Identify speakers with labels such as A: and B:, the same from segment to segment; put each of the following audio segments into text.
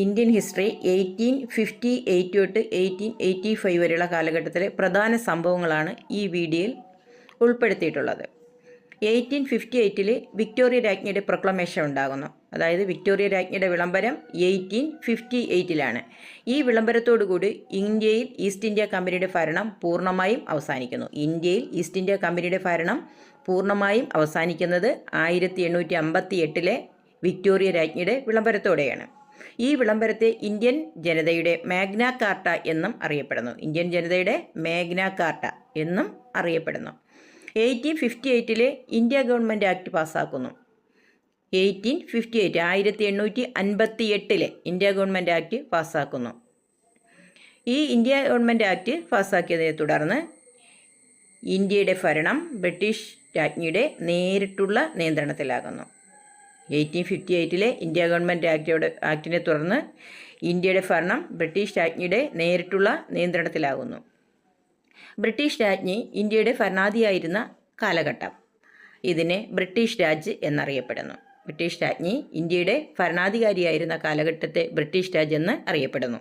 A: Indian history 1858 തൊട്ട് 1885 വരെയുള്ള കാലഘട്ടത്തിലെ പ്രധാന സംഭവങ്ങളാണ് ഈ വീഡിയോയിൽ ഉൾപ്പെടുത്തിയിട്ടുള്ളത്. 1858 വിക്ടോറിയ രാജ്ഞിയുടെ പ്രൊക്ലമേഷൻ ഉണ്ടാകുന്നു. അതായത് വിക്ടോറിയ രാജ്ഞിയുടെ വിളംബരം 1858 ഈ വിളംബരത്തോടുകൂടി ഇന്ത്യയിൽ ഈസ്റ്റ് ഇന്ത്യ കമ്പനിയുടെ ഭരണം പൂർണ്ണമായും അവസാനിക്കുന്നു. ഇന്ത്യയിൽ ഈസ്റ്റ് ഇന്ത്യ കമ്പനിയുടെ ഭരണം പൂർണ്ണമായും അവസാനിക്കുന്നത് 1858 വിക്ടോറിയ രാജ്ഞിയുടെ വിളംബരത്തോടെയാണ്. ഈ വിളംബരത്തെ ഇന്ത്യൻ ജനതയുടെ മാഗ്ന കാർട്ട എന്നും അറിയപ്പെടുന്നു. ഇന്ത്യൻ ജനതയുടെ മാഗ്ന കാർട്ട എന്നും അറിയപ്പെടുന്നു. 1858 ഇന്ത്യ ഗവൺമെൻറ് ആക്ട് പാസ്സാക്കുന്നു. 1858 ഇന്ത്യ ഗവൺമെൻറ് ആക്ട് പാസ്സാക്കുന്നു. ഈ ഇന്ത്യ ഗവൺമെൻറ് ആക്ട് പാസ്സാക്കിയതിനെ തുടർന്ന് ഇന്ത്യയുടെ ഭരണം ബ്രിട്ടീഷ് രാജ്ഞിയുടെ നേരിട്ടുള്ള നിയന്ത്രണത്തിലാകുന്നു. 1858 ഇന്ത്യ ഗവൺമെൻറ് ആക്ടിനെ തുടർന്ന് ഇന്ത്യയുടെ ഭരണം ബ്രിട്ടീഷ് രാജ്ഞിയുടെ നേരിട്ടുള്ള നിയന്ത്രണത്തിലാകുന്നു. ബ്രിട്ടീഷ് രാജ്ഞി ഇന്ത്യയുടെ ഭരണാധിയായിരുന്ന കാലഘട്ടം ഇതിനെ ബ്രിട്ടീഷ് രാജ് എന്നറിയപ്പെടുന്നു. ബ്രിട്ടീഷ് രാജ്ഞി ഇന്ത്യയുടെ ഭരണാധികാരിയായിരുന്ന കാലഘട്ടത്തെ ബ്രിട്ടീഷ് രാജ് എന്ന് അറിയപ്പെടുന്നു.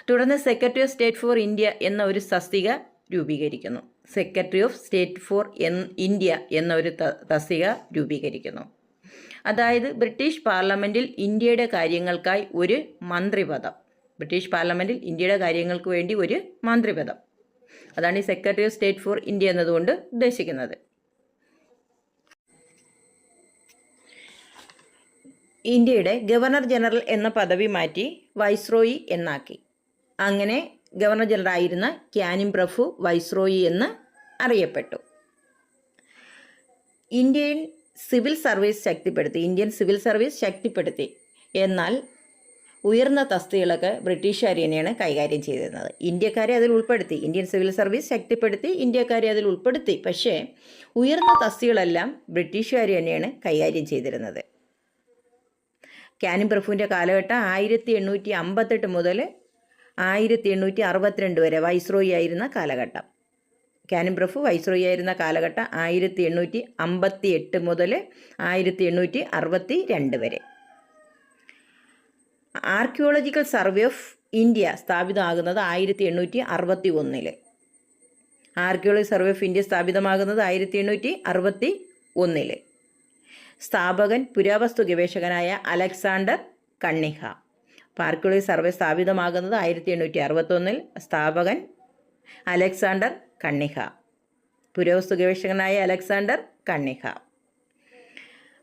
A: തുടർന്ന് secretary of state for India എന്ന ഒരു തസ്തിക രൂപീകരിക്കുന്നു. Secretary of state for India എന്ന ഒരു തസ്തിക രൂപീകരിക്കുന്നു. അതായത് ബ്രിട്ടീഷ് പാർലമെൻറ്റിൽ ഇന്ത്യയുടെ കാര്യങ്ങൾക്കായി ഒരു മന്ത്രിപദം, ബ്രിട്ടീഷ് പാർലമെൻറ്റിൽ ഇന്ത്യയുടെ കാര്യങ്ങൾക്ക് വേണ്ടി ഒരു മന്ത്രിപദം, അതാണ് ഈ secretary of state for India എന്നതുകൊണ്ട് ഉദ്ദേശിക്കുന്നത്. ഇന്ത്യയുടെ ഗവർണർ ജനറൽ എന്ന പദവി മാറ്റി വൈസ്രോയി എന്നാക്കി. അങ്ങനെ ഗവർണർ ജനറൽ ആയിരുന്ന ക്യാനിൻ പ്രഭു വൈസ്രോയി എന്ന് അറിയപ്പെട്ടു. ഇന്ത്യൻ സിവിൽ സർവീസ് ശക്തിപ്പെടുത്തി. എന്നാൽ ഉയർന്ന തസ്തികളൊക്കെ ബൃട്ടീഷുകാർ തന്നെയാണ് കൈകാര്യം ചെയ്തിരുന്നത്. ഇന്ത്യക്കാരെ അതിൽ ഉൾപ്പെടുത്തി. ഇന്ത്യൻ സിവിൽ സർവീസ് ശക്തിപ്പെടുത്തി, ഇന്ത്യക്കാരെ അതിൽ ഉൾപ്പെടുത്തി. പക്ഷേ ഉയർന്ന തസ്തികളെല്ലാം ബ്രിട്ടീഷുകാർ തന്നെയാണ് കൈകാര്യം ചെയ്തിരുന്നത്. ക്യാനിൻ പ്രഭുവിൻ്റെ കാലഘട്ടം 1858 മുതൽ 1862 വരെ വൈസ്രോയി ആയിരുന്ന കാലഘട്ടം. ക്യാനിൻ പ്രഭു വൈസ്രോയി ആയിരുന്ന കാലഘട്ടം 1858 മുതൽ 1862 വരെ. ആർക്കിയോളജിക്കൽ സർവേ ഓഫ് ഇന്ത്യ സ്ഥാപിതമാകുന്നത് 1861. ആർക്കിയോളജി സർവേ ഓഫ് ഇന്ത്യ സ്ഥാപിതമാകുന്നത് 1861. സ്ഥാപകൻ പുരാവസ്തു ഗവേഷകനായ അലക്സാണ്ടർ കണ്ണിഹാം. ആർക്കിയോളജി സർവേ സ്ഥാപിതമാകുന്നത് 1861. സ്ഥാപകൻ അലക്സാണ്ടർ കണ്ണിഹാം. പുരാവസ്തു ഗവേഷകനായ Alexander Cunningham.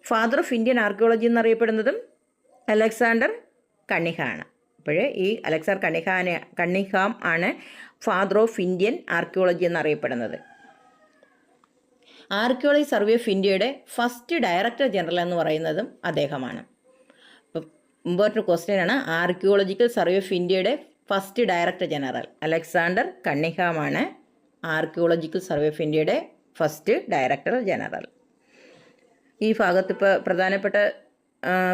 A: Father of Indian archaeology എന്നറിയപ്പെടുന്നതും അലക്സാണ്ടർ കണ്ണിഹാമാണ്. അപ്പോൾ ഈ അലക്സാണ്ടർ കണ്ണിഹാം ആണ് ഫാദർ ഓഫ് ഇന്ത്യൻ ആർക്കിയോളജി എന്നറിയപ്പെടുന്നത്. ആർക്കിയോളജി സർവേ ഓഫ് ഇന്ത്യയുടെ ഫസ്റ്റ് ഡയറക്ടർ ജനറൽ എന്ന് പറയുന്നതും അദ്ദേഹമാണ്. ഇമ്പോർട്ടൻറ്റ് ക്വസ്റ്റ്യൻ ആണ്. ആർക്കിയോളജിക്കൽ സർവേ ഓഫ് ഇന്ത്യയുടെ first director general Alexander കണ്ണിഹാമാണ് archaeological survey of ഇന്ത്യയുടെ ഫസ്റ്റ് ഡയറക്ടർ ജനറൽ. ഈ ഭാഗത്ത് ഇപ്പോൾ പ്രധാനപ്പെട്ട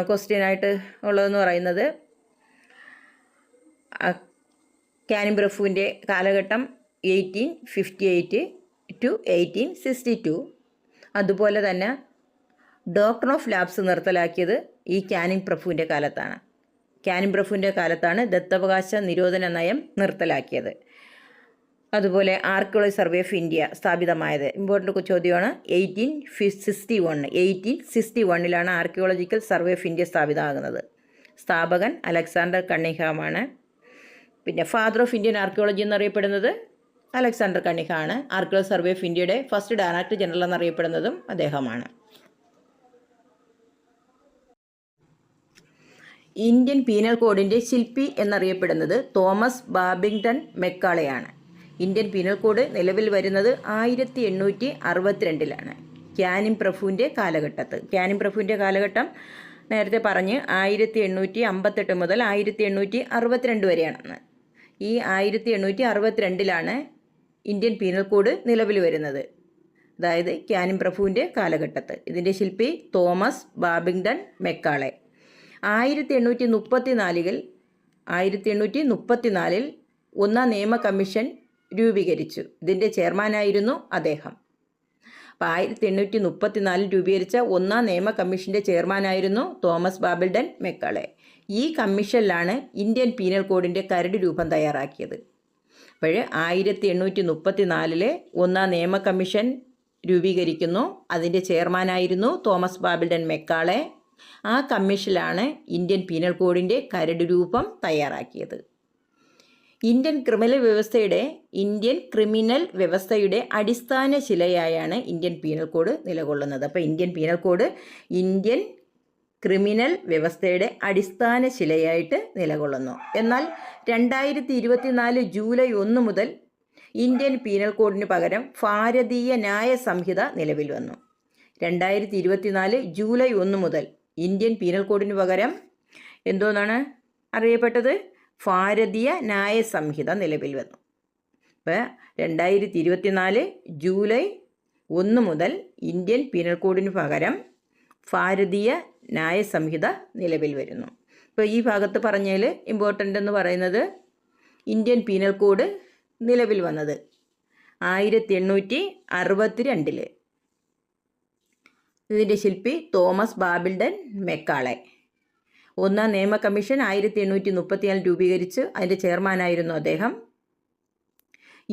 A: ക്വസ്റ്റ്യനായിട്ട് ഉള്ളതെന്ന് പറയുന്നത് ക്യാനിൻ പ്രഭുവിൻ്റെ കാലഘട്ടം 1858 to 1862. അതുപോലെ തന്നെ ഡോക്ടർ ഓഫ് ലാബ്സ് നിർത്തലാക്കിയത് ഈ ക്യാനിൻ പ്രഭുവിൻ്റെ കാലത്താണ്. ക്യാനിൻ പ്രഭുവിൻ്റെ കാലത്താണ് ദത്തവകാശ നിരോധന നയം നിർത്തലാക്കിയത്. അതുപോലെ ആർക്കിയോളജി സർവേ ഓഫ് ഇന്ത്യ സ്ഥാപിതമായത് ഇമ്പോർട്ടൻ്റ് ചോദ്യമാണ്. 1861 ആർക്കിയോളജിക്കൽ സർവേ ഓഫ് ഇന്ത്യ സ്ഥാപിതമാകുന്നത്. സ്ഥാപകൻ അലക്സാണ്ടർ കണ്ണിഹാമാണ്. പിന്നെ ഫാദർ ഓഫ് ഇന്ത്യൻ ആർക്കിയോളജി എന്നറിയപ്പെടുന്നത് അലക്സാണ്ടർ കണ്ണിഹാമാണ്. ആർക്കിയോളജി സർവേ ഓഫ് ഇന്ത്യയുടെ ഫസ്റ്റ് ഡയറക്ടർ ജനറൽ എന്നറിയപ്പെടുന്നതും അദ്ദേഹമാണ്. ഇന്ത്യൻ പീനൽ കോഡിൻ്റെ ശില്പി എന്നറിയപ്പെടുന്നത് തോമസ് ബാബിംഗ്ടൺ മെക്കാളെയാണ്. ഇന്ത്യൻ പീനൽ കോഡ് നിലവിൽ വരുന്നത് 1862 ക്യാനിൻ പ്രഭുവിൻ്റെ കാലഘട്ടം നേരത്തെ പറഞ്ഞ് 1858 മുതൽ 1862 വരെയാണെന്ന്. ഈ 1862 ഇന്ത്യൻ പീനൽ കോഡ് നിലവിൽ വരുന്നത്. അതായത് ക്യാനിൻ പ്രഭുവിൻ്റെ കാലഘട്ടത്ത്. ഇതിൻ്റെ ശില്പി തോമസ് ബാബിംഗ്ടൺ മെക്കാളെ. 1834 ഒന്നാം നിയമ കമ്മീഷൻ രൂപീകരിച്ചു. ഇതിൻ്റെ ചെയർമാനായിരുന്നു അദ്ദേഹം. അപ്പോൾ 1834 രൂപീകരിച്ച ഒന്നാം നിയമ കമ്മീഷൻ്റെ ചെയർമാനായിരുന്നു തോമസ് ബാബിൾഡൻ മെക്കാളെ. ഈ കമ്മീഷനിലാണ് ഇന്ത്യൻ പീനൽ കോഡിൻ്റെ കരട് രൂപം തയ്യാറാക്കിയത്. അപ്പോൾ 1834 ഒന്നാം നിയമ കമ്മീഷൻ രൂപീകരിക്കുന്നു. അതിൻ്റെ ചെയർമാനായിരുന്നു തോമസ് ബാബിൾഡൻ മെക്കാളെ. ആ കമ്മീഷനിലാണ് ഇന്ത്യൻ പീനൽ കോഡിൻ്റെ കരട് രൂപം തയ്യാറാക്കിയത്. ഇന്ത്യൻ ക്രിമിനൽ വ്യവസ്ഥയുടെ അടിസ്ഥാന ശിലയായാണ് ഇന്ത്യൻ പീനൽ കോഡ് നിലകൊള്ളുന്നത്. അപ്പോൾ Indian penal code Indian criminal വ്യവസ്ഥയുടെ അടിസ്ഥാന ശിലയായിട്ട് നിലകൊള്ളുന്നു. എന്നാൽ 2024 ജൂലൈ 1 മുതൽ ഇന്ത്യൻ പീനൽ കോഡിന് പകരം ഭാരതീയ ന്യായ സംഹിത നിലവിൽ വന്നു. 2024 ജൂലൈ 1 മുതൽ ഇന്ത്യൻ പീനൽ കോഡിന് പകരം എന്തോന്നാണ് അറിയപ്പെട്ടത്? ഭാരതീയ ന്യായ സംഹിത നിലവിൽ വന്നു. അപ്പോൾ 2024 ജൂലൈ 1 മുതൽ ഇന്ത്യൻ പീനൽ കോഡിന് പകരം ഭാരതീയ ന്യായ സംഹിത നിലവിൽ വരുന്നു. ഇപ്പോൾ ഈ ഭാഗത്ത് പറഞ്ഞതിൽ ഇമ്പോർട്ടൻ്റ് എന്ന് പറയുന്നത് ഇന്ത്യൻ പീനൽ കോഡ് നിലവിൽ വന്നത് 1862. ഇതിൻ്റെ ശില്പി തോമസ് ബാബിൾഡൻ മെക്കാളെ. ഒന്നാം നിയമ കമ്മീഷൻ 1834 രൂപീകരിച്ച് അതിൻ്റെ ചെയർമാനായിരുന്നു അദ്ദേഹം.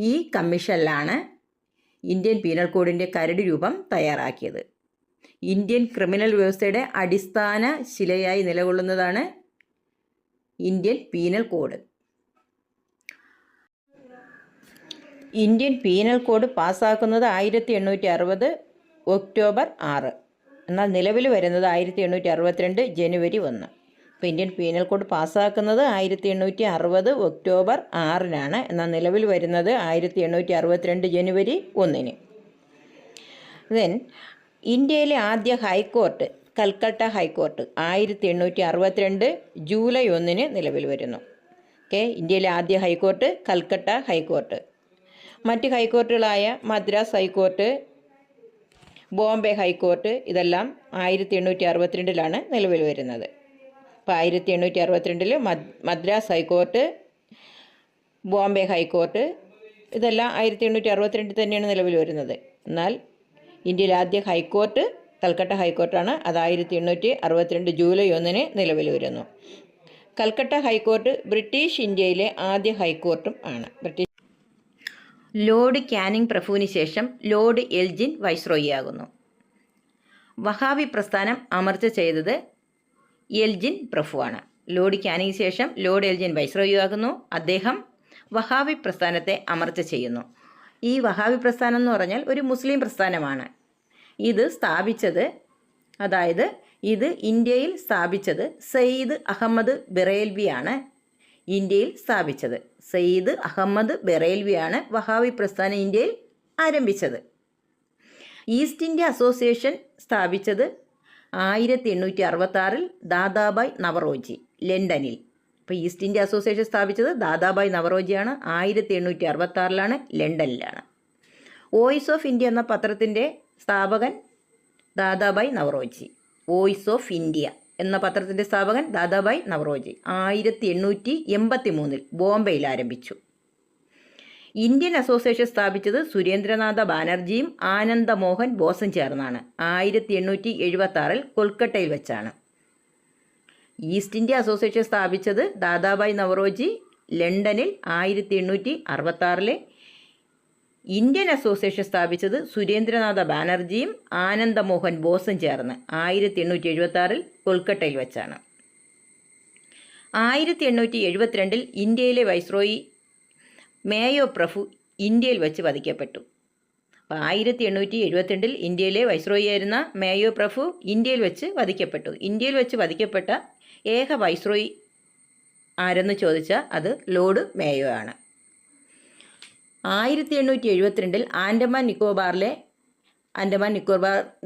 A: ഈ കമ്മീഷനിലാണ് ഇന്ത്യൻ പീനൽ കോഡിൻ്റെ കരട് രൂപം തയ്യാറാക്കിയത്. ഇന്ത്യൻ ക്രിമിനൽ വ്യവസ്ഥയുടെ അടിസ്ഥാന ശിലയായി നിലകൊള്ളുന്നതാണ് Indian penal code. Indian penal code പാസ്സാക്കുന്നത് 1860 ഒക്ടോബർ 6, എന്നാൽ നിലവിൽ വരുന്നത് 1862 ജനുവരി 1. അപ്പോൾ ഇന്ത്യൻ പീനൽ കോഡ് പാസ്സാക്കുന്നത് 1860 ഒക്ടോബർ 6-നാണ്, എന്നാൽ നിലവിൽ വരുന്നത് 1862 ജനുവരി 1. ദെൻ ഇന്ത്യയിലെ ആദ്യ ഹൈക്കോർട്ട് കൽക്കട്ട ഹൈക്കോർട്ട് 1862 ജൂലൈ 1 നിലവിൽ വരുന്നു. ഇന്ത്യയിലെ ആദ്യ ഹൈക്കോർട്ട് കൽക്കട്ട ഹൈക്കോർട്ട്. മറ്റ് ഹൈക്കോർട്ടുകളായ മദ്രാസ് ഹൈക്കോർട്ട്, ബോംബെ ഹൈക്കോർട്ട് ഇതെല്ലാം 1862 നിലവിൽ വരുന്നത്. അപ്പോൾ 1862 മദ്രാസ് ഹൈക്കോർട്ട്, ബോംബെ ഹൈക്കോർട്ട് ഇതെല്ലാം 1862 തന്നെയാണ് നിലവിൽ വരുന്നത്. എന്നാൽ ഇന്ത്യയിലെ ആദ്യ ഹൈക്കോർട്ട് കൽക്കട്ട ഹൈക്കോർട്ടാണ്. അത് 1862 ജൂലൈ 1 നിലവിൽ വരുന്നു. കൽക്കട്ട ഹൈക്കോർട്ട് ബ്രിട്ടീഷ് ഇന്ത്യയിലെ ആദ്യ ഹൈക്കോർട്ടും ആണ്. ലോർഡ് കാനിങ് പ്രഭുവിന് ശേഷം ലോർഡ് എൽജിൻ വൈസ്രോയിയാകുന്നു. വഹാബി പ്രസ്ഥാനം അമർച്ച ചെയ്തത് എൽജിൻ പ്രഭുവാണ്. ലോർഡ് കാനിങ്ങിന് ശേഷം ലോർഡ് എൽജിൻ വൈസ്രോയിയാകുന്നു. അദ്ദേഹം വഹാബി പ്രസ്ഥാനത്തെ അമർച്ച ചെയ്യുന്നു. ഈ വഹാബി പ്രസ്ഥാനം എന്ന് പറഞ്ഞാൽ ഒരു മുസ്ലിം പ്രസ്ഥാനമാണ്. ഇത് ഇന്ത്യയിൽ സ്ഥാപിച്ചത് സയ്യിദ് അഹമ്മദ് ബറേൽവിയാണ്. ഇന്ത്യയിൽ സ്ഥാപിച്ചത് സയ്യിദ് അഹമ്മദ് ബറേൽവിയാണ് വഹാബി പ്രസ്ഥാനം ഇന്ത്യയിൽ ആരംഭിച്ചത്. ഈസ്റ്റ് ഇന്ത്യ അസോസിയേഷൻ സ്ഥാപിച്ചത് 1866 ദാദാബായ് നവറോജി ലണ്ടനിൽ. അപ്പോൾ ഈസ്റ്റ് ഇന്ത്യ അസോസിയേഷൻ സ്ഥാപിച്ചത് ദാദാബായ് നവറോജിയാണ്. 1866 ലണ്ടനിലാണ്. വോയിസ് ഓഫ് ഇന്ത്യ എന്ന പത്രത്തിൻ്റെ സ്ഥാപകൻ Dadabhai Naoroji. Voice of India എന്ന പത്രത്തിൻ്റെ സ്ഥാപകൻ ദാദാബായ് നവറോജി 1883 ബോംബെയിൽ ആരംഭിച്ചു. ഇന്ത്യൻ അസോസിയേഷൻ സ്ഥാപിച്ചത് സുരേന്ദ്രനാഥ ബാനർജിയും ആനന്ദമോഹൻ ബോസും ചേർന്നാണ്. 1876 കൊൽക്കട്ടയിൽ വെച്ചാണ്. ഈസ്റ്റ് ഇന്ത്യ അസോസിയേഷൻ സ്ഥാപിച്ചത് ദാദാബായ് നവറോജി ലണ്ടനിൽ 1866. ഇന്ത്യൻ അസോസിയേഷൻ സ്ഥാപിച്ചത് സുരേന്ദ്രനാഥ ബാനർജിയും ആനന്ദമോഹൻ ബോസും ചേർന്ന് 1876 കൊൽക്കട്ടയിൽ വെച്ചാണ്. 1872 ഇന്ത്യയിലെ വൈസ്രോയി മേയോ പ്രഭു ഇന്ത്യയിൽ വെച്ച് വധിക്കപ്പെട്ടു. അപ്പോൾ 1872 ഇന്ത്യയിലെ വൈസ്രോയിയായിരുന്ന മേയോ പ്രഭു ഇന്ത്യയിൽ വെച്ച് വധിക്കപ്പെട്ടു. ഇന്ത്യയിൽ വെച്ച് വധിക്കപ്പെട്ട ഏക വൈസ്രോയി ആരെന്ന് ചോദിച്ചാൽ അത് ലോർഡ് മേയോ ആണ്. 1872 ആൻഡമാൻ നിക്കോബാർ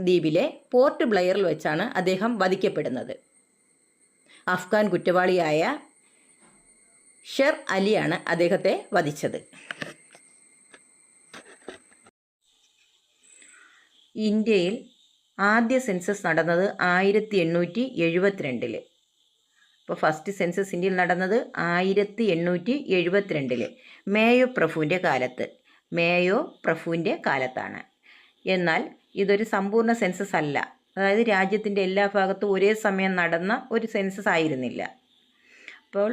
A: ദ്വീപിലെ പോർട്ട് ബ്ലെയറിൽ വെച്ചാണ് അദ്ദേഹം വധിക്കപ്പെടുന്നത്. അഫ്ഗാൻ കുറ്റവാളിയായ ഷെർ അലിയാണ് അദ്ദേഹത്തെ വധിച്ചത്. ഇന്ത്യയിൽ ആദ്യ സെൻസസ് നടന്നത് 1872. അപ്പോൾ ഫസ്റ്റ് സെൻസസ് ഇന്ത്യയിൽ നടന്നത് 1872 മേയോ പ്രഭുവിൻ്റെ കാലത്താണ്. എന്നാൽ ഇതൊരു സമ്പൂർണ്ണ സെൻസസ് അല്ല. അതായത് രാജ്യത്തിൻ്റെ എല്ലാ ഭാഗത്തും ഒരേ സമയം നടന്ന ഒരു സെൻസസ് ആയിരുന്നില്ല. അപ്പോൾ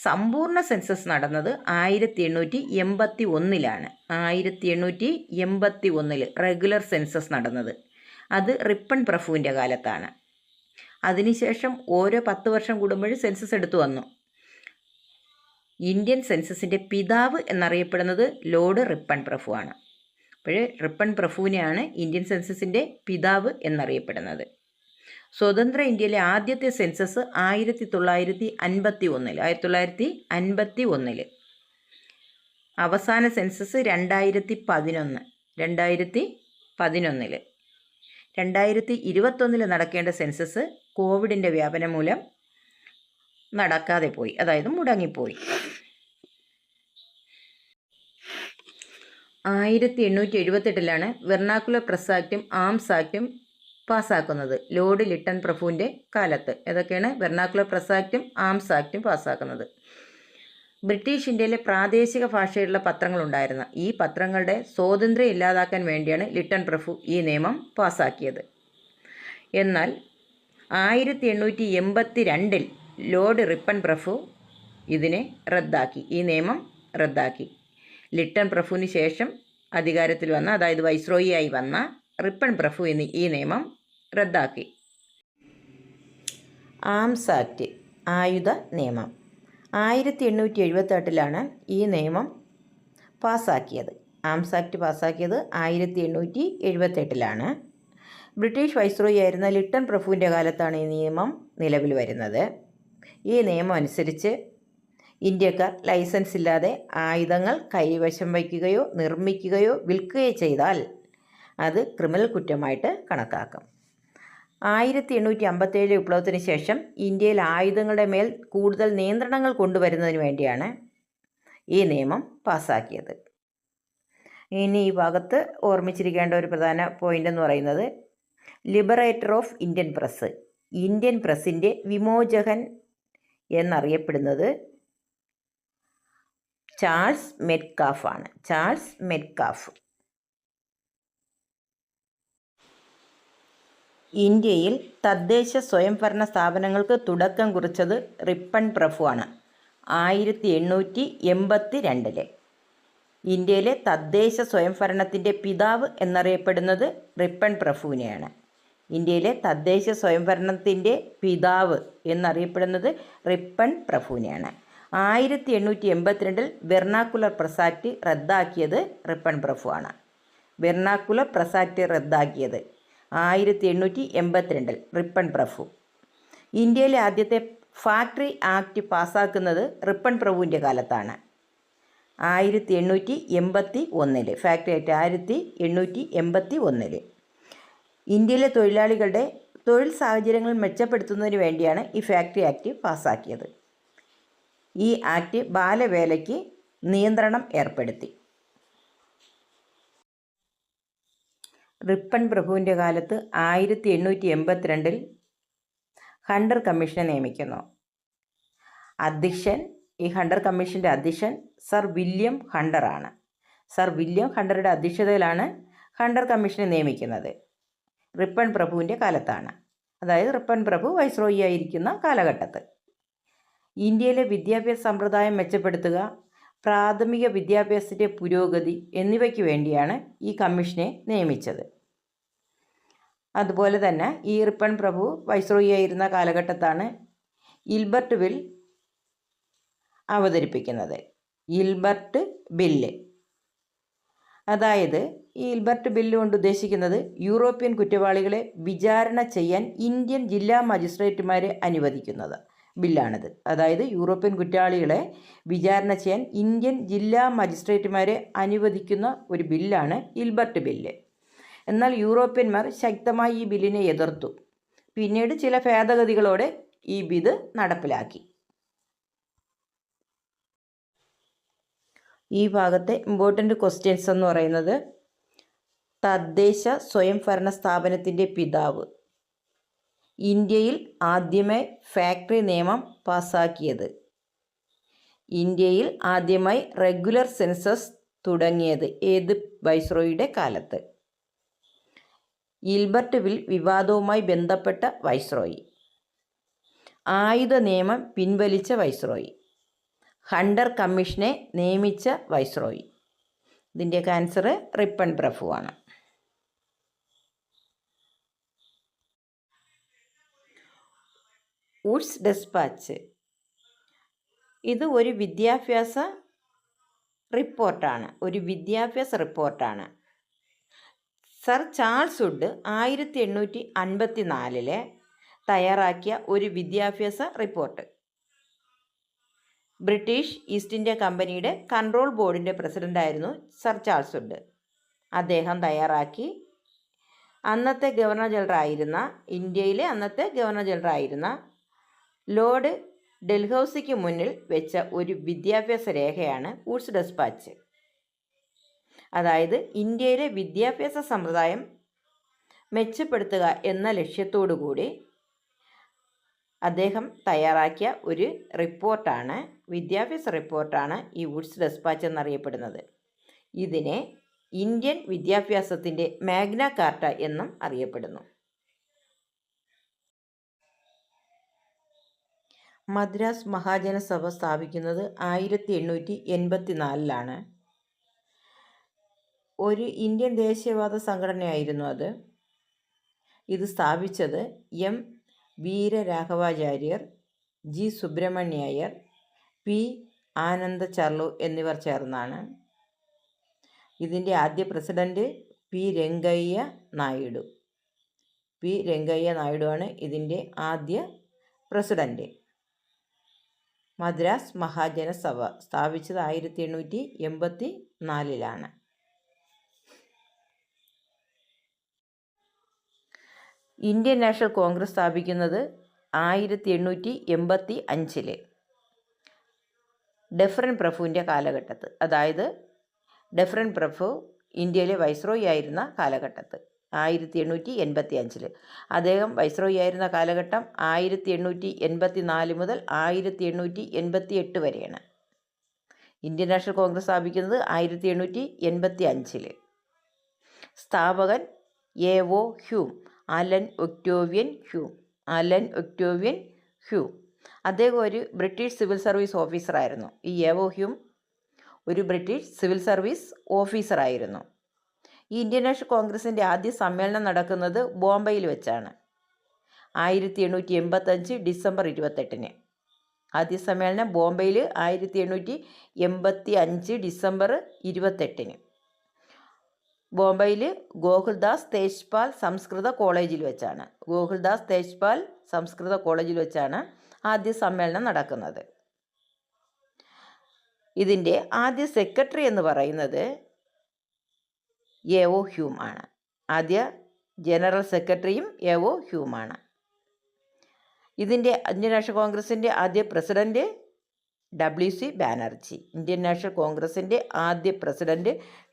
A: സമ്പൂർണ്ണ സെൻസസ് നടന്നത് 1881-ലാണ്. 1881 റെഗുലർ സെൻസസ് നടന്നത്. അത് റിപ്പൺ പ്രഭുവിൻ്റെ കാലത്താണ്. അതിനുശേഷം ഓരോ 10 വർഷം കൂടുമ്പോഴും സെൻസസ് എടുത്തു വന്നു. ഇന്ത്യൻ സെൻസസിൻ്റെ പിതാവ് എന്നറിയപ്പെടുന്നത് ലോർഡ് റിപ്പൺ പ്രഭുവാണ്. അപ്പോൾ റിപ്പൺ പ്രഭുവിനെയാണ് ഇന്ത്യൻ സെൻസസിൻ്റെ പിതാവ് എന്നറിയപ്പെടുന്നത്. സ്വതന്ത്ര ഇന്ത്യയിലെ ആദ്യത്തെ സെൻസസ് 1951. അവസാന സെൻസസ് 2011. 2021 നടക്കേണ്ട സെൻസസ് കോവിഡിൻ്റെ വ്യാപനം മൂലം നടക്കാതെ പോയി, അതായത് മുടങ്ങിപ്പോയി. 1878 വെർണാക്കുലർ പ്രസ് ആക്റ്റും ആംസ് ആക്റ്റും പാസ്സാക്കുന്നത് ലോർഡ് ലിട്ടൺ പ്രഭുവിൻ്റെ കാലത്ത്. ഏതൊക്കെയാണ് വെർണാക്കുലർ പ്രസ് ആക്റ്റും ആംസ് ആക്റ്റും പാസ്സാക്കുന്നത്? ബ്രിട്ടീഷ് ഇന്ത്യയിലെ പ്രാദേശിക ഭാഷയിലുള്ള പത്രങ്ങളുണ്ടായിരുന്ന ഈ പത്രങ്ങളുടെ സ്വാതന്ത്ര്യം ഇല്ലാതാക്കാൻ വേണ്ടിയാണ് ലിട്ടൺ പ്രഭു ഈ നിയമം പാസ്സാക്കിയത്. എന്നാൽ 1882 ലോർഡ് റിപ്പൺ പ്രഭു ഇതിനെ റദ്ദാക്കി, ഈ നിയമം റദ്ദാക്കി. ലിട്ടൺ പ്രഭുവിന് ശേഷം അധികാരത്തിൽ വന്ന, അതായത് വൈസ്രോയിയായി വന്ന റിപ്പൺ പ്രഭു ഈ നിയമം റദ്ദാക്കി. ആംസ് ആക്റ്റ്, ആയുധ നിയമം, 1878 ഈ നിയമം പാസ്സാക്കിയത്. ആംസ് ആക്റ്റ് പാസ്സാക്കിയത് 1878. ബ്രിട്ടീഷ് വൈസ്രോയി ആയിരുന്ന ലിട്ടൺ പ്രഭുവിൻ്റെ കാലത്താണ് ഈ നിയമം നിലവിൽ വരുന്നത്. ഈ നിയമം അനുസരിച്ച് ഇന്ത്യക്കാർ ലൈസൻസ് ഇല്ലാതെ ആയുധങ്ങൾ കൈവശം വയ്ക്കുകയോ നിർമ്മിക്കുകയോ വിൽക്കുകയോ ചെയ്താൽ അത് ക്രിമിനൽ കുറ്റമായിട്ട് കണക്കാക്കും. 1857 വിപ്ലവത്തിന് ശേഷം ഇന്ത്യയിൽ ആയുധങ്ങളുടെ മേൽ കൂടുതൽ നിയന്ത്രണങ്ങൾ കൊണ്ടുവരുന്നതിന് വേണ്ടിയാണ് ഈ നിയമം പാസ്സാക്കിയത്. ഇനി ഈ ഭാഗത്ത് ഓർമ്മിച്ചിരിക്കേണ്ട ഒരു പ്രധാന പോയിന്റ് എന്ന് പറയുന്നത് liberator of Indian press, Indian പ്രസിൻ്റെ വിമോചകൻ എന്നറിയപ്പെടുന്നത് ചാൾസ് മെറ്റ്കാഫ് ആണ്. Charles Metcalfe. ഇന്ത്യയിൽ തദ്ദേശ സ്വയംഭരണ സ്ഥാപനങ്ങൾക്ക് തുടക്കം കുറിച്ചത് റിപ്പൺ പ്രഭുവാണ്. 1882 ഇന്ത്യയിലെ തദ്ദേശ സ്വയംഭരണത്തിൻ്റെ പിതാവ് എന്നറിയപ്പെടുന്നത് റിപ്പൺ പ്രഭുവിനെയാണ്. ഇന്ത്യയിലെ തദ്ദേശ സ്വയംഭരണത്തിൻ്റെ പിതാവ് എന്നറിയപ്പെടുന്നത് റിപ്പൺ പ്രഭുവിനെയാണ്. 1882 വെർണാക്കുലർ പ്രസ് ആക്റ്റ് റദ്ദാക്കിയത് റിപ്പൺ പ്രഭുവാണ്. വെർണാക്കുലർ പ്രസ് ആക്റ്റ് റദ്ദാക്കിയത് 1882 റിപ്പൺ പ്രഭു. ഇന്ത്യയിലെ ആദ്യത്തെ ഫാക്ടറി ആക്ട് പാസ്സാക്കുന്നത് റിപ്പൺ പ്രഭുവിൻ്റെ കാലത്താണ്. 1881 ഫാക്ടറി ആക്ട് 1881. ഇന്ത്യയിലെ തൊഴിലാളികളുടെ തൊഴിൽ സാഹചര്യങ്ങൾ മെച്ചപ്പെടുത്തുന്നതിന് വേണ്ടിയാണ് ഈ ഫാക്ടറി ആക്ട് പാസ്സാക്കിയത്. ഈ ആക്ട് ബാലവേലയ്ക്ക് നിയന്ത്രണം ഏർപ്പെടുത്തി. റിപ്പൺ പ്രഭുവിൻ്റെ കാലത്ത് 1882 ഹണ്ടർ കമ്മീഷനെ നിയമിക്കുന്നു. അധ്യക്ഷൻ, ഈ ഹണ്ടർ കമ്മീഷൻ്റെ അധ്യക്ഷൻ സർ വില്യം ഹണ്ടറാണ്. സർ വില്യം ഹണ്ടറുടെ അധ്യക്ഷതയിലാണ് ഹണ്ടർ കമ്മീഷനെ നിയമിക്കുന്നത്. റിപ്പൺ പ്രഭുവിൻ്റെ കാലത്താണ്, അതായത് റിപ്പൺ പ്രഭു വൈസ്രോയി ആയിരിക്കുന്ന കാലഘട്ടത്ത്. ഇന്ത്യയിലെ വിദ്യാഭ്യാസ സമ്പ്രദായം മെച്ചപ്പെടുത്തുക, പ്രാഥമിക വിദ്യാഭ്യാസത്തിൻ്റെ പുരോഗതി എന്നിവയ്ക്ക് വേണ്ടിയാണ് ഈ കമ്മീഷനെ നിയമിച്ചത്. അതുപോലെ തന്നെ ഈ റിപ്പൺ പ്രഭു വൈസ്രോയി ആയിരുന്ന കാലഘട്ടത്താണ് ഇൽബർട്ട് ബിൽ അവതരിപ്പിക്കുന്നത്. ഇൽബർട്ട് ബില്ല്, അതായത് ഈ ഇൽബർട്ട് ബില്ല് കൊണ്ട് ഉദ്ദേശിക്കുന്നത് യൂറോപ്യൻ കുറ്റവാളികളെ വിചാരണ ചെയ്യാൻ ഇന്ത്യൻ ജില്ലാ മജിസ്ട്രേറ്റുമാരെ അനുവദിക്കുന്നത് ബില്ലാണിത്. അതായത് യൂറോപ്യൻ കുറ്റവാളികളെ വിചാരണ ചെയ്യാൻ ഇന്ത്യൻ ജില്ലാ മജിസ്ട്രേറ്റുമാരെ അനുവദിക്കുന്ന ഒരു ബില്ലാണ് ഇൽബർട്ട് ബില്ല്. എന്നാൽ യൂറോപ്യന്മാർ ശക്തമായി ഈ ബില്ലിനെ എതിർത്തു. പിന്നീട് ചില ഭേദഗതികളോടെ ഈ ബില്ല് നടപ്പിലാക്കി. ഈ ഭാഗത്തെ ഇമ്പോർട്ടൻ്റ് ക്വസ്റ്റ്യൻസ് എന്ന് പറയുന്നത് തദ്ദേശ സ്വയംഭരണ സ്ഥാപനത്തിൻ്റെ പിതാവ്, ഇന്ത്യയിൽ ആദ്യമായി ഫാക്ടറി നിയമം പാസ്സാക്കിയത്, ഇന്ത്യയിൽ ആദ്യമായി റെഗുലർ സെൻസസ് തുടങ്ങിയത് ഏത് വൈസ്രോയിയുടെ കാലത്ത്, ഗിൽബർട്ട് വിൽ വിവാദവുമായി ബന്ധപ്പെട്ട വൈസ്രോയി, ആയുധ നിയമം പിൻവലിച്ച വൈസ്രോയി, ഹണ്ടർ കമ്മീഷനെ നിയമിച്ച വൈസ്രോയി. ഇതിൻ്റെയൊക്കെ ആൻസർ റിപ്പൺ പ്രഭുവാണ്. വുഡ്സ് ഡെസ്പാച്ച് ഇത് ഒരു വിദ്യാഭ്യാസ റിപ്പോർട്ടാണ്. സർ ചാൾസ് വുഡ് 1854 തയ്യാറാക്കിയ ഒരു വിദ്യാഭ്യാസ റിപ്പോർട്ട്. ബ്രിട്ടീഷ് ഈസ്റ്റ് ഇന്ത്യ കമ്പനിയുടെ കൺട്രോൾ ബോർഡിൻ്റെ പ്രസിഡൻ്റായിരുന്നു സർ ചാൾസ് വുഡ്. അദ്ദേഹം തയ്യാറാക്കി ഇന്ത്യയിലെ അന്നത്തെ ഗവർണർ ജനറൽ ആയിരുന്ന ലോർഡ് ഡെൽഹൌസിക്ക് മുന്നിൽ വെച്ച ഒരു വിദ്യാഭ്യാസ രേഖയാണ് വുഡ്സ് ഡെസ്പാച്ച്. അതായത് ഇന്ത്യയിലെ വിദ്യാഭ്യാസ സമ്പ്രദായം മെച്ചപ്പെടുത്തുക എന്ന ലക്ഷ്യത്തോടു കൂടി അദ്ദേഹം തയ്യാറാക്കിയ ഒരു വിദ്യാഭ്യാസ റിപ്പോർട്ടാണ് ഈ വുഡ്സ് ഡെസ്പാച്ച് എന്നറിയപ്പെടുന്നത്. ഇതിനെ ഇന്ത്യൻ വിദ്യാഭ്യാസത്തിൻ്റെ മാഗ്ന കാർട്ട എന്നും അറിയപ്പെടുന്നു. മദ്രാസ് മഹാജനസഭ സ്ഥാപിക്കുന്നത് 1884 ഒരു ഇന്ത്യൻ ദേശീയവാദ സംഘടനയായിരുന്നു അത്. ഇത് സ്ഥാപിച്ചത് M Veeraraghavachariar, G Subramania Iyer, P Ananda Charlu എന്നിവർ ചേർന്നാണ്. ഇതിൻ്റെ ആദ്യ പ്രസിഡന്റ് പി രംഗയ്യ നായിഡു ആണ് ഇതിൻ്റെ ആദ്യ പ്രസിഡന്റ്. മദ്രാസ് മഹാജനസഭ സ്ഥാപിച്ചത് 1884. ഇന്ത്യൻ നാഷണൽ കോൺഗ്രസ് സ്ഥാപിക്കുന്നത് 1885 ഡെഫ്രൻ പ്രഭുവിൻ്റെ കാലഘട്ടത്ത്. അതായത് ഡെഫ്രൻ പ്രഭു ഇന്ത്യയിലെ വൈസ്രോയി ആയിരുന്ന കാലഘട്ടത്ത് 1885. അദ്ദേഹം വൈസ്രോയി ആയിരുന്ന കാലഘട്ടം 1884 മുതൽ 1888 വരെയാണ്. ഇന്ത്യൻ നാഷണൽ കോൺഗ്രസ് സ്ഥാപിക്കുന്നത് 1885. സ്ഥാപകൻ A O. Hume, Allan Octavian Hume. അദ്ദേഹം ഒരു ബ്രിട്ടീഷ് സിവിൽ സർവീസ് ഓഫീസറായിരുന്നു. ഈ എ.ഒ. ഹ്യൂം ഒരു ബ്രിട്ടീഷ് സിവിൽ സർവീസ് ഓഫീസറായിരുന്നു. ഈ ഇന്ത്യൻ നാഷണൽ കോൺഗ്രസിൻ്റെ ആദ്യ സമ്മേളനം നടക്കുന്നത് ബോംബെയിൽ വെച്ചാണ് 1885 ഡിസംബർ 28. ആദ്യ സമ്മേളനം ബോംബെയിൽ 1885 ഡിസംബർ 28. ബോംബെയിൽ ഗോകുൽദാസ് തേജ്പാൽ സംസ്കൃത കോളേജിൽ വെച്ചാണ് ആദ്യ സമ്മേളനം നടക്കുന്നത്. ഇതിൻ്റെ ആദ്യ സെക്രട്ടറി എന്ന് പറയുന്നത് എ.ഒ. ഹ്യൂം ആണ്. ആദ്യ ജനറൽ സെക്രട്ടറിയും എ.ഒ. ഹ്യൂം ആണ്. ഇതിൻ്റെ ഇന്ത്യൻ നാഷണൽ കോൺഗ്രസിൻ്റെ ആദ്യ president W.C. Banerjee. Indian national കോൺഗ്രസിൻ്റെ ആദ്യ പ്രസിഡന്റ്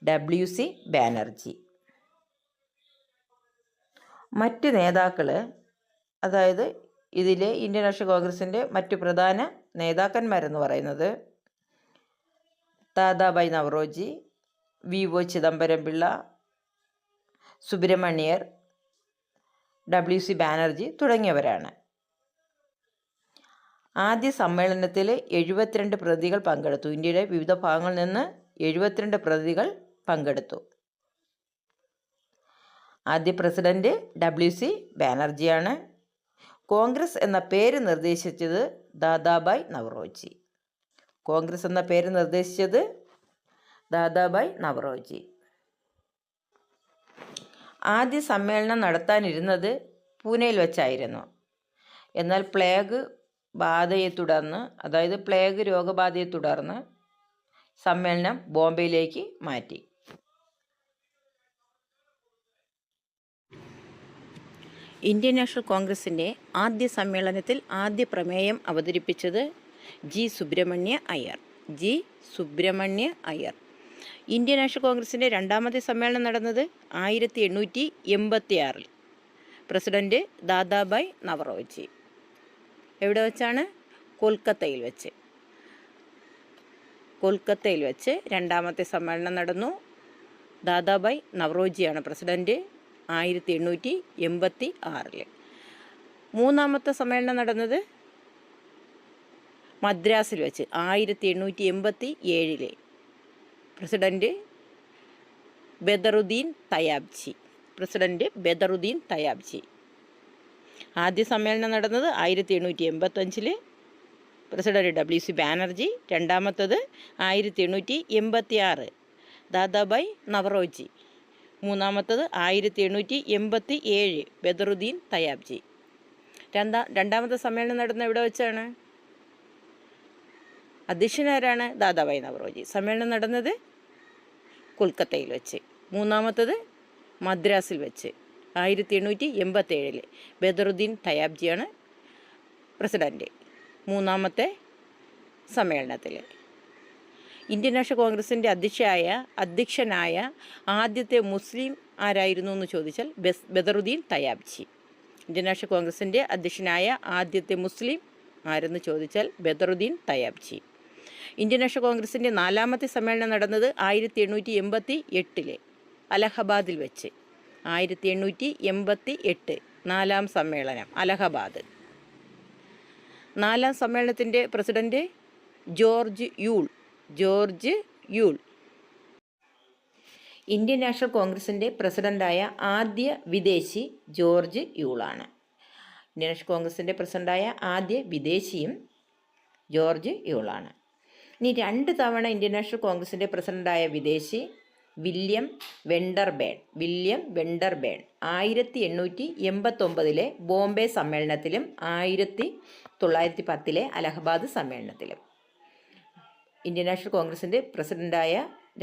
A: W.C. ബാനർജി. മറ്റ് നേതാക്കൾ, അതായത് ഇതിലെ ഇന്ത്യൻ നാഷണൽ കോൺഗ്രസിൻ്റെ മറ്റു പ്രധാന നേതാക്കന്മാരെന്ന് പറയുന്നത് ദാദാഭായ് നവറോജി, വി.ഒ. ചിദംബരം പിള്ള, സുബ്രഹ്മണ്യർ, W.C. ബാനർജി തുടങ്ങിയവരാണ്. ആദ്യ സമ്മേളനത്തിൽ 72 പ്രതിനിധികൾ പങ്കെടുത്തു. ഇന്ത്യയുടെ വിവിധ ഭാഗങ്ങളിൽ നിന്ന് 72 പ്രതിനിധികൾ പങ്കെടുത്തു. ആദ്യ പ്രസിഡന്റ് W.C. ബാനർജിയാണ്. കോൺഗ്രസ് എന്ന പേര് നിർദ്ദേശിച്ചത് ദാദാഭായ് നവറോജി. ആദ്യ സമ്മേളനം നടത്താനിരുന്നത് പൂനെയിൽ വെച്ചായിരുന്നു. എന്നാൽ പ്ലേഗ് രോഗബാധയെ തുടർന്ന് സമ്മേളനം ബോംബെയിലേക്ക് മാറ്റി. ഇന്ത്യൻ നാഷണൽ കോൺഗ്രസിൻ്റെ ആദ്യ സമ്മേളനത്തിൽ ആദ്യ പ്രമേയം അവതരിപ്പിച്ചത് ജി സുബ്രഹ്മണ്യ അയ്യർ. ഇന്ത്യൻ നാഷണൽ കോൺഗ്രസിൻ്റെ രണ്ടാമത്തെ സമ്മേളനം നടന്നത് 1886. പ്രസിഡന്റ് ദാദാഭായ് നവറോജി. എവിടെ വെച്ചാണ്? കൊൽക്കത്തയിൽ വെച്ച് രണ്ടാമത്തെ സമ്മേളനം നടന്നു. ദാദാഭായ് നവറോജിയാണ് പ്രസിഡന്റ്. 1886. മൂന്നാമത്തെ സമ്മേളനം നടന്നത് മദ്രാസിൽ വെച്ച് 1887. പ്രസിഡൻറ്റ് ബദറുദ്ദീൻ തയാബ്ചി. ആദ്യ സമ്മേളനം നടന്നത് 1885. President WC Banerjee. രണ്ടാമത്തത് 1886, ദാദാഭായ് നവറോജി. മൂന്നാമത്തത് 1887, ബദറുദ്ദീൻ തയാബ്ചി. രണ്ടാമത്തെ സമ്മേളനം നടന്ന എവിടെ വെച്ചാണ്? അധ്യക്ഷനാരാണ്? ദാദാഭായ് നവറോജി. സമ്മേളനം നടന്നത് കൊൽക്കത്തയിൽ വെച്ച്. മൂന്നാമത്തത് മദ്രാസിൽ വെച്ച് 1887. ബദറുദ്ദീൻ തയാബ്ജിയാണ് പ്രസിഡൻറ്റ് മൂന്നാമത്തെ സമ്മേളനത്തിൽ. ഇന്ത്യൻ നാഷണൽ കോൺഗ്രസിൻ്റെ അധ്യക്ഷനായ ആദ്യത്തെ മുസ്ലിം ആരായിരുന്നു എന്ന് ചോദിച്ചാൽ ബദറുദ്ദീൻ തയാബ്ചി. ഇന്ത്യൻ നാഷണൽ കോൺഗ്രസിൻ്റെ അധ്യക്ഷനായ ആദ്യത്തെ മുസ്ലിം ആരെന്ന് ചോദിച്ചാൽ ബദറുദ്ദീൻ തയാബ്ചി. ഇന്ത്യൻ നാഷണൽ കോൺഗ്രസിൻ്റെ നാലാമത്തെ സമ്മേളനം നടന്നത് 1888 അലഹബാദിൽ വെച്ച്. 1888 നാലാം സമ്മേളനം അലഹബാദ്. നാലാം സമ്മേളനത്തിൻ്റെ president George Yule. Indian national കോൺഗ്രസിൻ്റെ പ്രസിഡൻ്റായ ആദ്യ വിദേശി ജോർജ് യൂളാണ്. ഇന്ത്യൻ നാഷണൽ കോൺഗ്രസിൻ്റെ പ്രസിഡൻ്റായ ആദ്യ വിദേശിയും ജോർജ് യൂളാണ്. ഇനി 2 തവണ ഇന്ത്യൻ നാഷണൽ കോൺഗ്രസിൻ്റെ പ്രസിഡൻ്റായ വിദേശി വില്യം വെണ്ടർബേൺ. 1889 ബോംബെ സമ്മേളനത്തിലും 1910 അലഹബാദ് സമ്മേളനത്തിലും. ഇന്ത്യൻ നാഷണൽ കോൺഗ്രസിൻ്റെ പ്രസിഡൻ്റായ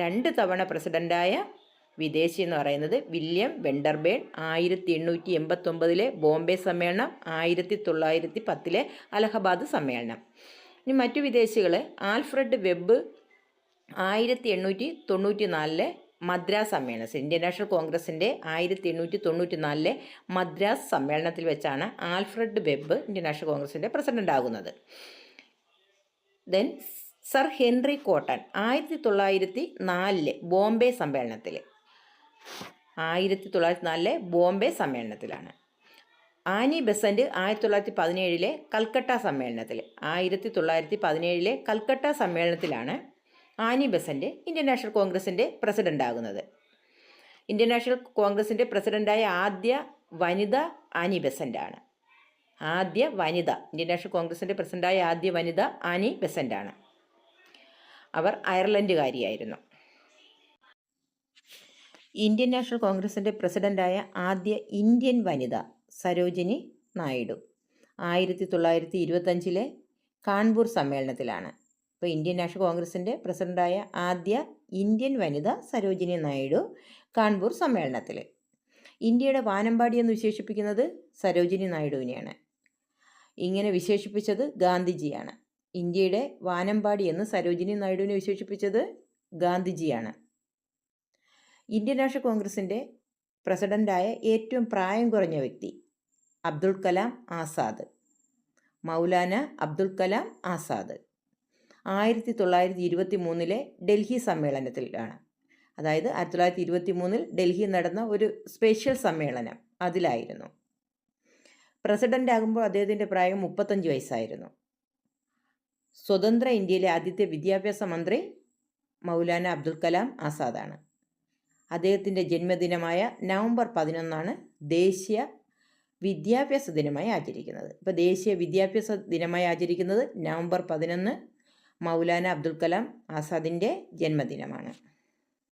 A: 2 തവണ പ്രസിഡൻ്റായ വിദേശി എന്ന് പറയുന്നത് വില്യം വെണ്ടർബേൺ. 1889 ബോംബെ സമ്മേളനം, 1910 അലഹബാദ് സമ്മേളനം. ഇനി മറ്റു വിദേശികൾ ആൽഫ്രഡ് വെബ് 1894 മദ്രാസ് സമ്മേളനം. ഇന്ത്യൻ നാഷണൽ കോൺഗ്രസിൻ്റെ 1894 മദ്രാസ് സമ്മേളനത്തിൽ വെച്ചാണ് ആൽഫ്രഡ് വെബ് ഇന്ത്യൻ നാഷണൽ കോൺഗ്രസിൻ്റെ പ്രസിഡൻ്റ് ആകുന്നത്. Then sir Henry cotton 1904 Bombay സമ്മേളനത്തിൽ. 1904 ബോംബെ സമ്മേളനത്തിലാണ്. ആനി ബെസൻറ്റ് 1917 കൽക്കട്ട സമ്മേളനത്തിൽ. 1917 കൽക്കട്ട സമ്മേളനത്തിലാണ് ആനി ബെസൻറ്റ് ഇന്ത്യൻ നാഷണൽ കോൺഗ്രസിൻ്റെ പ്രസിഡൻ്റ് ആകുന്നത്. ഇന്ത്യൻ നാഷണൽ കോൺഗ്രസിൻ്റെ പ്രസിഡൻ്റായ ആദ്യ വനിത ആനി ബെസൻ്റാണ്. ഇന്ത്യൻ നാഷണൽ കോൺഗ്രസിൻ്റെ പ്രസിഡൻ്റായ ആദ്യ വനിത ആനി ബെസൻ്റാണ്. അവർ അയർലൻഡുകാരിയായിരുന്നു. ഇന്ത്യൻ നാഷണൽ കോൺഗ്രസിൻ്റെ പ്രസിഡൻ്റായ ആദ്യ ഇന്ത്യൻ വനിത സരോജിനി നായിഡു. 1925 കാൺപൂർ സമ്മേളനത്തിലാണ്. ഇപ്പോൾ ഇന്ത്യൻ നാഷണൽ കോൺഗ്രസിൻ്റെ പ്രസിഡൻ്റായ ആദ്യ ഇന്ത്യൻ വനിത സരോജിനി നായിഡു കാൺപൂർ സമ്മേളനത്തിൽ. ഇന്ത്യയുടെ വാനമ്പാടി എന്ന് വിശേഷിപ്പിക്കുന്നത് സരോജിനി നായിഡുവിനെയാണ്. ഇങ്ങനെ വിശേഷിപ്പിച്ചത് ഗാന്ധിജിയാണ്. ഇന്ത്യയുടെ വാനമ്പാടി എന്ന് സരോജിനി നായിഡുവിനെ വിശേഷിപ്പിച്ചത് ഗാന്ധിജിയാണ്. ഇന്ത്യൻ നാഷണൽ കോൺഗ്രസിൻ്റെ പ്രസിഡൻ്റായ ഏറ്റവും പ്രായം കുറഞ്ഞ വ്യക്തി അബ്ദുൽ കലാം ആസാദ്. മൗലാന അബ്ദുൽ കലാം ആസാദ് 1923 ഡൽഹി സമ്മേളനത്തിലാണ്. അതായത് 1923 ഡൽഹി നടന്ന ഒരു സ്പെഷ്യൽ സമ്മേളനം, അതിലായിരുന്നു. പ്രസിഡൻ്റ് ആകുമ്പോൾ അദ്ദേഹത്തിൻ്റെ പ്രായം 35 വയസ്സായിരുന്നു. സ്വതന്ത്ര ഇന്ത്യയിലെ ആദ്യത്തെ വിദ്യാഭ്യാസ മന്ത്രി മൗലാന അബ്ദുൽ കലാം ആസാദാണ്. അദ്ദേഹത്തിൻ്റെ ജന്മദിനമായ നവംബർ 11 ദേശീയ വിദ്യാഭ്യാസ ദിനമായി ആചരിക്കുന്നത്. ഇപ്പോൾ ദേശീയ വിദ്യാഭ്യാസ ദിനമായി ആചരിക്കുന്നത് നവംബർ 11 മൗലാന അബ്ദുൽ കലാം ആസാദിൻ്റെ ജന്മദിനമാണ്.